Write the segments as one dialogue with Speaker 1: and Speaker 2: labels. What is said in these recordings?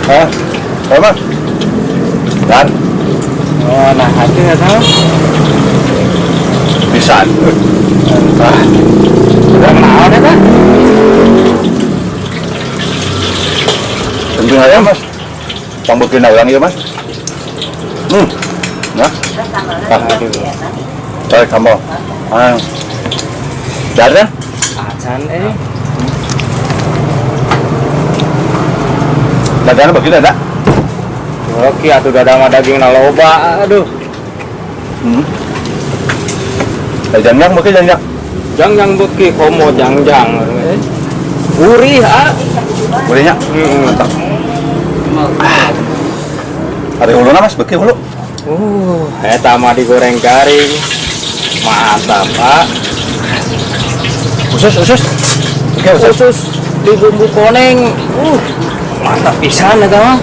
Speaker 1: Hah? Apa? Dan?
Speaker 2: Oh, nah hati nggak tahu.
Speaker 1: Bisa.
Speaker 2: Entah. Udah kenal deh kan?
Speaker 1: Tentu aja mas. Yang bikin orang ya mas. Nah. Cari kamu. Dari?
Speaker 2: Acan
Speaker 1: Dagangan begini ada?
Speaker 2: Oke, atuh dada mah daging na loba, aduh.
Speaker 1: Jangjang mungkin jangjang.
Speaker 2: Jangjang beki komo jangjang. Gurih
Speaker 1: Bolehnya? Mantap. Ada hulunya mas, beki hulu.
Speaker 2: Eta mah digoreng garing. Mantap, Pak.
Speaker 1: Usus. Oke,
Speaker 2: Khusus di bumbu koneng. Mantap pisan eta mah.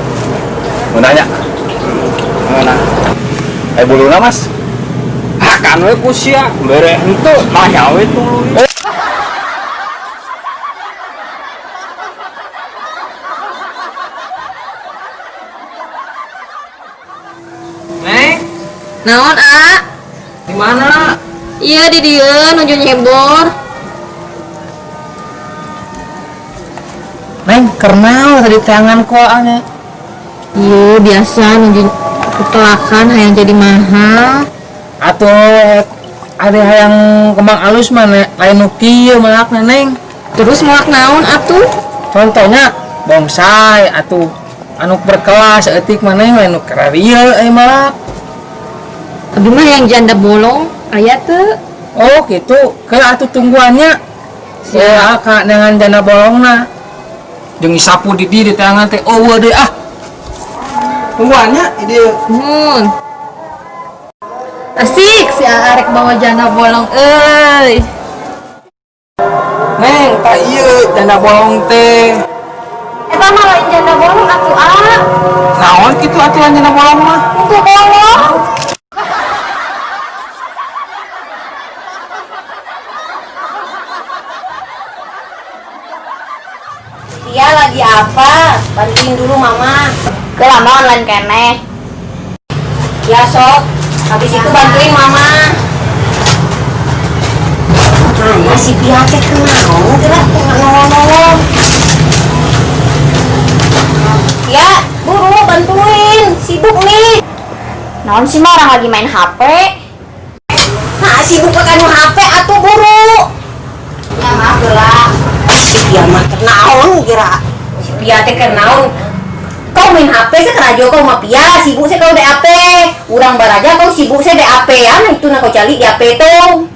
Speaker 1: Mau nanya?
Speaker 2: Mana?
Speaker 1: Bulunya mas?
Speaker 2: Kan we kusia, bere henteu mah we tuluy. Neng,
Speaker 3: Naon, A?
Speaker 2: di mana?
Speaker 3: Iya di dieu nuju nyebor.
Speaker 4: Neng, karena tadi tangan kok ane.
Speaker 3: Iya biasa nuju ketelakan hayang jadi mahal.
Speaker 4: Atau ada yang kembang alus mana lain nu kieu malakna Neng.
Speaker 3: Terus muak naon atuh?
Speaker 4: Contohnya bonsai atau anu berkelas etik mana yang lain nu kararieu malak.
Speaker 3: Abi mah yang janda bolong aya teu?
Speaker 4: Oh gitu, ke atuh tungguannya. Ya kak dengan jana bolongna. Jeung isapu di dieu di tangan teh eueuh deui ah. Tungguannya di dieu.
Speaker 3: Mun. Asik si arek bawa janda bolong euy.
Speaker 4: Neng, tak ieu jana bolong teh.
Speaker 3: Eta mah lain janda bolong atuh A.
Speaker 4: Naon kitu aturan jana bolong mah?
Speaker 3: Itu bolong.
Speaker 5: Dia lagi apa? Bantuin dulu mama. Ke lama online kene. Ya sok. Habis itu bantuin mama. Ayah si Pia teh kenal gerak nolong. Ya, buru bantuin. Sibuk nih. Naon sih mah orang lagi main HP. Nah, sibuk pakai HP atuh buru. Ya maaf gerak. Si Pia mah kenaon kira. Si Pia teh kenaon. Kau main HP saya kerajo kau mah Pia, sibuk saya kau DAP. Urang baraja kau sibuk saya DAP ya, nah itu nak kau cari DAP tuh.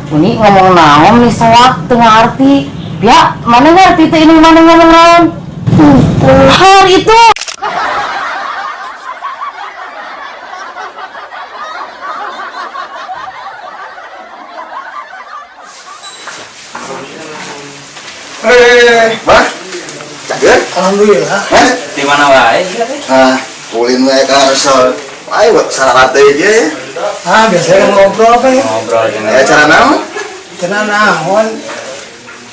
Speaker 4: Ini ngomong naon nih sewak tengah arti. Pia, mana ngerti teh ini mana ngomong naon?
Speaker 5: Hal itu.
Speaker 1: Mas? Cager?
Speaker 4: Alhamdulillah.
Speaker 2: Di mana wae?
Speaker 1: Ulin we ka resol. Ayo sararat deui ge.
Speaker 4: Biasanya ngobrol apa ya?
Speaker 2: Ngobrol
Speaker 1: Ya cara naon?
Speaker 4: Tenang naon.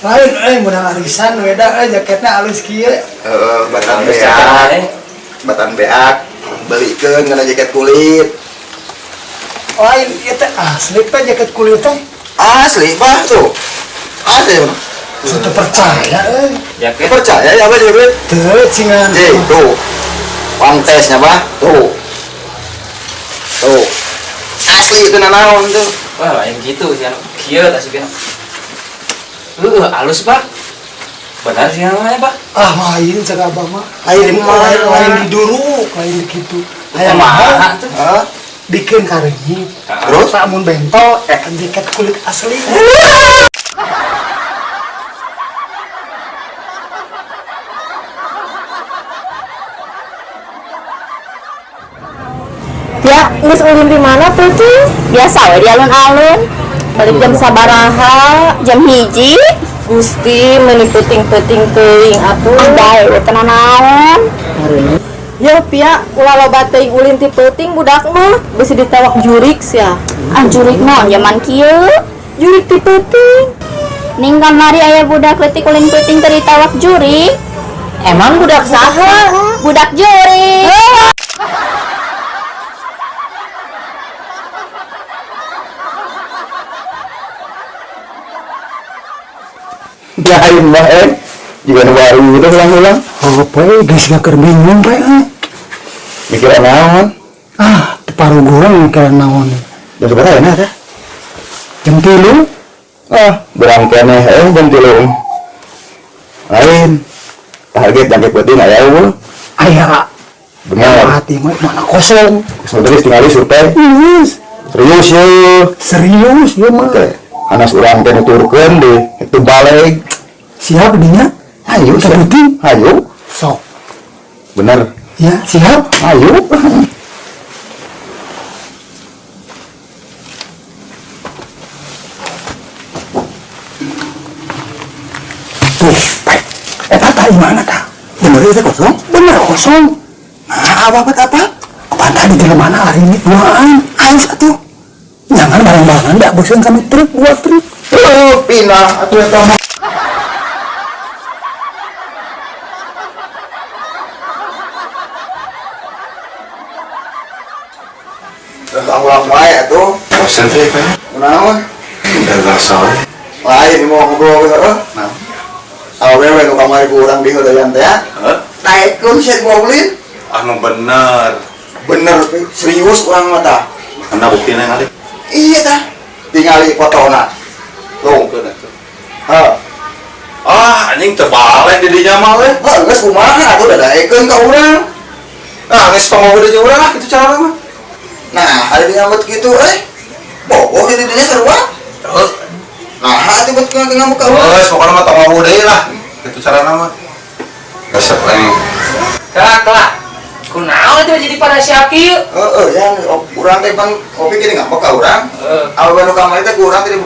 Speaker 4: Lain menang arisan beda jaketnya halus kieu.
Speaker 1: Batan beak. Batan beak belikeun kana jaket kulit.
Speaker 4: Lain ieu teh asli teh jaket kulit teh.
Speaker 1: Asli bah tuh. Asli.
Speaker 4: Sudah percaya
Speaker 2: Jaket.
Speaker 1: Percaya ya bah jaket?
Speaker 4: Teu cingan.
Speaker 1: Tuh. Kontesnya bah tuh. Tuh. Asli itu naon tuh.
Speaker 2: Wah, lain gitu sih anu. Kieu tah sih halus, Pak. Benar sih namanya, Pak.
Speaker 4: Main cek abah mah.
Speaker 1: Lain
Speaker 4: di dulu, lain di kitu.
Speaker 2: Aya mah tuh.
Speaker 4: Bikin karenyit.
Speaker 1: Terus
Speaker 4: Samun bentol, jaket kulit asli.
Speaker 5: Ya, geus ulin di mana tuh tuh? Biasa we di alun-alun. Balik jam sabaraha? Jam hiji. Gusti meuni peuting-peuting teuing atuh. Bae we teu naon. Ya Pia, ulah loba teuing ulin ti peuting budak mah bisi ditewak jurik sia. Jurik naon zaman kieu? Jurik ti peuting. Ning kamari aya budak leutik ulin peuting teu ditewak jurik.
Speaker 3: Emang budak saha?
Speaker 5: Budak juri.
Speaker 1: Lain mah juga baru udah ulang-ulang.
Speaker 4: Oh, poe geus gak bingung poe.
Speaker 1: Mikiran naon?
Speaker 4: Ah, paruh gurang mikiran naon.
Speaker 1: Jam seberapa ya ada?
Speaker 4: Jam 3.
Speaker 1: Berang keneh jam 3. Lain. Target jangkit penting aya eueuh.
Speaker 4: Aya.
Speaker 1: Bener.
Speaker 4: Hati mah mana kosong.
Speaker 1: Terus tinggal survei. Serius ya.
Speaker 4: Serius ya mah.
Speaker 1: Anas urang teh nuturkeun deh. Itu balik.
Speaker 4: Siap dinya?
Speaker 1: Ayo,
Speaker 4: penting.
Speaker 1: Ayo.
Speaker 4: Sok.
Speaker 1: Bener.
Speaker 4: Ya, siap.
Speaker 1: Ayo.
Speaker 4: Tuh, Pak. Eta gimana tah?
Speaker 1: Bener itu kosong?
Speaker 4: Bener kosong.
Speaker 1: Nah, apa?
Speaker 4: Apaan tadi di mana hari ini? Duaan. Ayo satu. Jangan barang-barangan dak bosan kami truk buat truk.
Speaker 1: Pinah atuh eta mah. Ulang wae atuh.
Speaker 6: Bosan teh Pak.
Speaker 1: Kunaon?
Speaker 6: Udah rasa we.
Speaker 1: Lain mau ngobrol we heuh.
Speaker 6: Nah.
Speaker 1: Awewe nu kamari ku urang di heudeuyan teh ya.
Speaker 6: Heeh.
Speaker 1: Naikkeun sia dimobilin.
Speaker 6: Anu bener.
Speaker 1: Bener serius urang mah tah.
Speaker 6: Mana buktina ngali?
Speaker 1: Iya tah. Tingali fotona. Tuh. Heuh.
Speaker 6: Ah, anjing terbalik di dinya mah we.
Speaker 1: Geus kumaha atuh dadaekeun ka urang.
Speaker 6: Ah, geus pangobrol jeung urang ah kitu cara mah.
Speaker 1: Nah, ada nyambut gitu boboh di dinya sarua.
Speaker 6: Heeh.
Speaker 1: Nah, hati buat ngamuk ka urang.
Speaker 6: Geus pokona mah tong ngobrol deui lah. Kitu carana mah. Resep anjing.
Speaker 2: Kelak. Kunaon itu jadi pada siaki yuk?
Speaker 1: Ya, urang teh pan kopi gini ngambek ka urang. Awewe nu kamari teh ku urang teh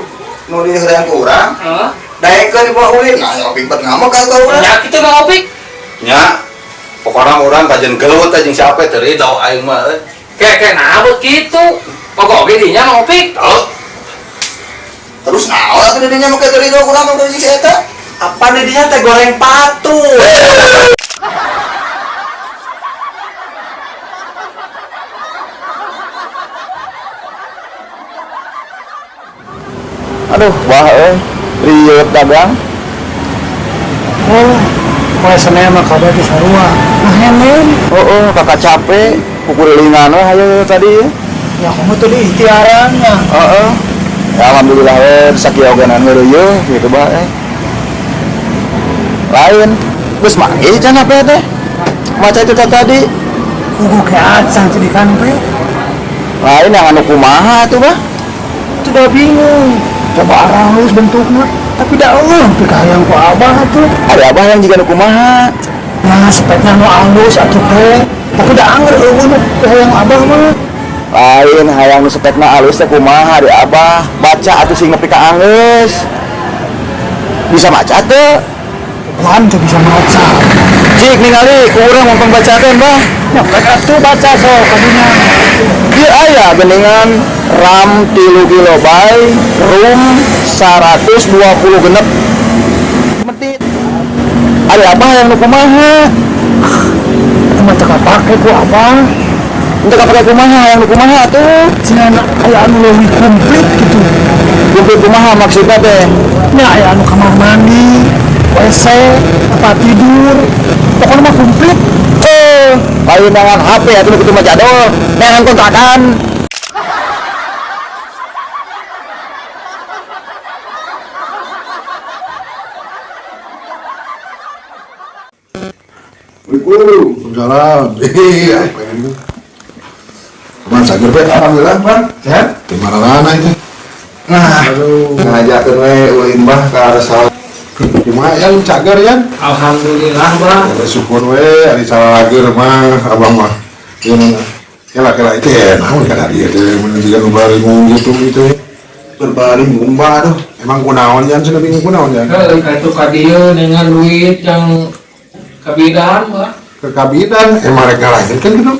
Speaker 1: nu di heureun ku urang.
Speaker 2: Heeh.
Speaker 1: Daekeun bawa ulin. Nah, kopi bet ngambek ka urang.
Speaker 2: Ya kitu mah opik.
Speaker 6: Nya. Pokona urang kajen gelut aja jeung siapa teh ridho aing mah.
Speaker 2: Kayak nabut gitu. Pokok dinya mah opik.
Speaker 1: Terus naon atuh di dinya make teu urang mah si eta?
Speaker 6: Apa di dinya teh goreng patu.
Speaker 1: Aduh, wah rieuh dagang.
Speaker 4: Poe Senin mah kabar di sarua. Nah, hemen.
Speaker 1: Kakak capek. Pukulingan we hayu tadi.
Speaker 4: Ya kamu tuh di ikhtiarannya.
Speaker 1: Ya, alhamdulillah sakieu ogenan heureuy gitu bae. Lain. Geus manggih can apa teh? Maca itu tadi.
Speaker 4: Kugu ke acan jadi kan pe.
Speaker 1: Lain yang anu kumaha tuh bah?
Speaker 4: Sudah bingung. Coba aralus bentuknya. Tapi dah Allah hayang ku abah tuh.
Speaker 1: Ada abah yang juga anu kumaha.
Speaker 4: Nah, speknya nu alus atuh teh. Tapi dah anger eueuh nu hayang abah mah.
Speaker 1: Lain hayang nu spekna alus teh kumaha di abah. Baca atuh sing nepi ka anggeus. Bisa maca teu?
Speaker 4: Kuan teh bisa maca.
Speaker 1: Cik ningali ku urang mun pembacakeun bah.
Speaker 4: Nyampe atuh baca sok kadinya.
Speaker 1: Ieu aya geuningan RAM 3 KB, ROM 120 genep. Menit. Ada apa yang nu kumaha?
Speaker 4: Itu mah teu kapake ku abah.
Speaker 1: Untuk apa kumaha yang nu kumaha atuh?
Speaker 4: Cenah aya anu leuwih komplit gitu.
Speaker 1: Kumpul kumaha maksudna teh?
Speaker 4: Nya aya anu kamar mandi, WC, tempat tidur. Pokoknya mah komplit.
Speaker 1: Lain dengan HP atuh nu kitu mah jadol, dengan kontrakan.
Speaker 7: Waalaikumsalam. Iya, pengen itu. Cuman sager be, alhamdulillah, Pan. Sehat? Di mana itu?
Speaker 1: Nah, ngajakeun we ulin bah ka arah sawah.
Speaker 7: Lumayan cager ya.
Speaker 2: Alhamdulillah, Bang.
Speaker 7: Ada syukur we, ada salah lager mah, abang mah. Gimana? Kela itu ya, naon kan dia teh mun juga nu baringung gitu.
Speaker 1: Berbaring ngumbah aduh.
Speaker 7: Emang kunaon jan cenah bingung kunaon jan.
Speaker 2: Itu ka dieu dengan duit yang kebidan, Bang.
Speaker 7: Kekabidan emang rek ngalahin kan gitu.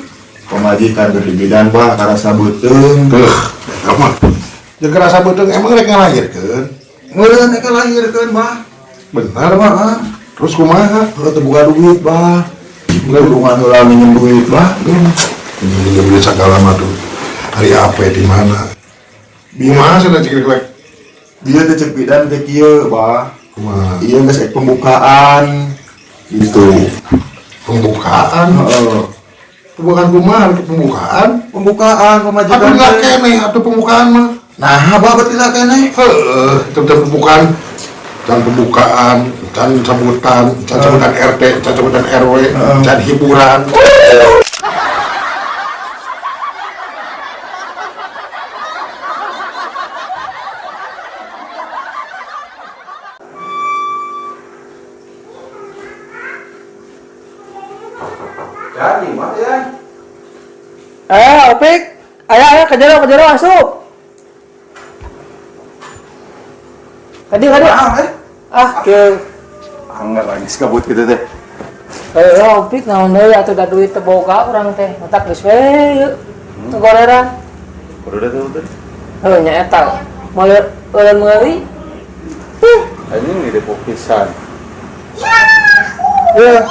Speaker 1: Pemajikan berbidan bah karasa beuteung.
Speaker 7: Eta mah. Jeung kerasa beuteung emang rek ngalahinkeun.
Speaker 1: Ngeureun eka lahirkeun bah.
Speaker 7: Benar mah. Terus kumaha? Kalau terbuka duit, bah. Enggak hubungan ulah minjem duit, bah. Minjem duit segala mah tuh. Hari apa di mana? Bima sudah cek dia teh cepidan teh kieu, bah. Kumaha? Iya geus ek pembukaan. Gitu. Pembukaan? Heeh. Pembukaan kumaha? Pembukaan? Pembukaan pemajikan. Atuh enggak kene atuh pembukaan mah. Nah, bah berarti lah kene. Heeh, itu pembukaan. Dan pembukaan, dan sambutan RT, dan sambutan RW, dan hiburan.
Speaker 6: Jadi, Mak ya.
Speaker 2: Opik, ayah kejero asup. Tadi. Ke.
Speaker 6: Anggar lagi kabut gitu teh.
Speaker 2: Opik naon deui atuh da duit teu boga urang teh. Matak geus we yeuh. Teu goleran.
Speaker 6: Udah tuh.
Speaker 2: Heuh nya eta. Euleun meuli.
Speaker 6: Anjing ini depok pisan.
Speaker 2: Yeuh.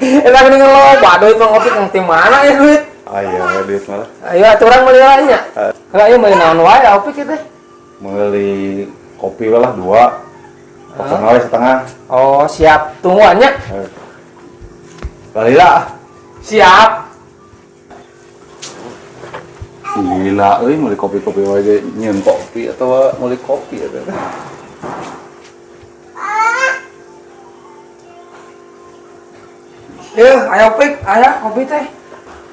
Speaker 2: Eta geuning loba duit Mang Opik nang ti mana ya duit?
Speaker 6: Aya duit malah.
Speaker 2: Ayo atuh urang meuli wae nya. Kalau ieu meuli naon wae Opik teh?
Speaker 6: Meuli kopi lah 2. Kosong wae setengah.
Speaker 2: Oh, siap. Tungguan nya.
Speaker 6: Lalila.
Speaker 2: Siap.
Speaker 6: Gila euy meuli kopi-kopi wae ge nyeun kopi atau meuli kopi eta teh.
Speaker 2: Ayo Opik, aya kopi teh.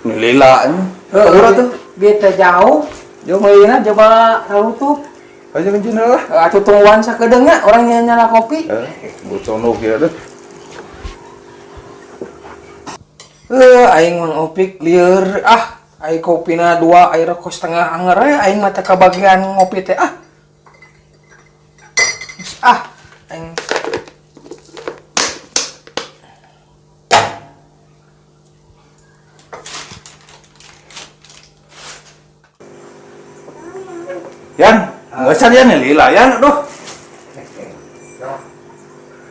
Speaker 6: Lila nya.
Speaker 2: Urang tuh bieu teh jauh. Jo meulina coba kalutup.
Speaker 6: Aja kencing lah.
Speaker 2: Atuh tungguan sakedeung nya urang nyala kopi.
Speaker 6: Bocono kieu teh.
Speaker 2: Aing Mang Opik lieur aing kopina 2 air rokok setengah anger aing mah teh kabagian ngopi teh aing
Speaker 6: Yan, enggak usah Yan Lila Yan, aduh.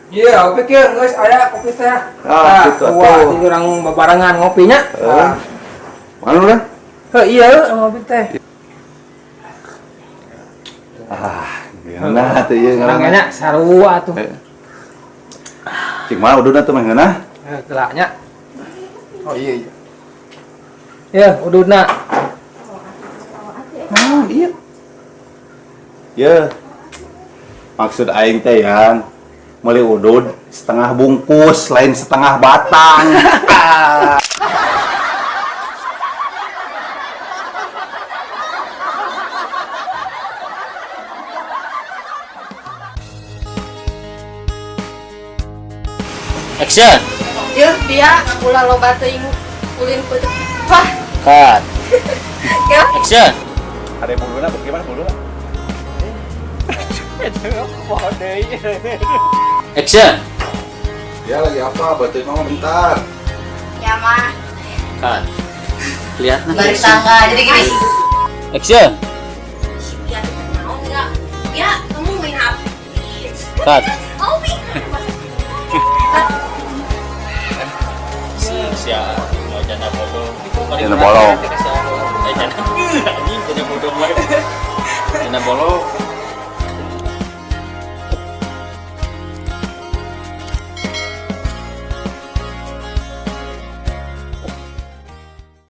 Speaker 2: iya Opik ya geus aya kopi teh
Speaker 6: Gitu atuh.
Speaker 2: di urang babarengan ngopinya
Speaker 6: Mana udah?
Speaker 2: iya ngopi teh
Speaker 6: Gimana tuh ya ngaranna?
Speaker 2: orangnya sarua atuh
Speaker 6: Cik mah udah tuh mah geuna.
Speaker 2: gelaknya oh iya ya uduna
Speaker 6: Iya. Ya. Maksud aing teh Yan, meuli udud setengah bungkus lain setengah batang.
Speaker 8: Action.
Speaker 5: Yeuh dia ulah loba teuing ulin peuteut. Wah,
Speaker 8: Cut.
Speaker 5: ya.
Speaker 8: Action.
Speaker 6: Ada buluna bagaimana buluna?
Speaker 8: Action.
Speaker 6: Dia lagi apa? Bantuin mama bentar.
Speaker 5: Ya mah.
Speaker 8: Cut. Lihat
Speaker 5: Balik tangga jadi gini.
Speaker 8: Action.
Speaker 5: Ya, mau enggak? Ya, kamu main HP.
Speaker 8: Cut.
Speaker 5: Oh,
Speaker 8: Siap. Mau janda bodoh.
Speaker 6: Janda bolong.
Speaker 8: Janda bodoh. Janda bolong.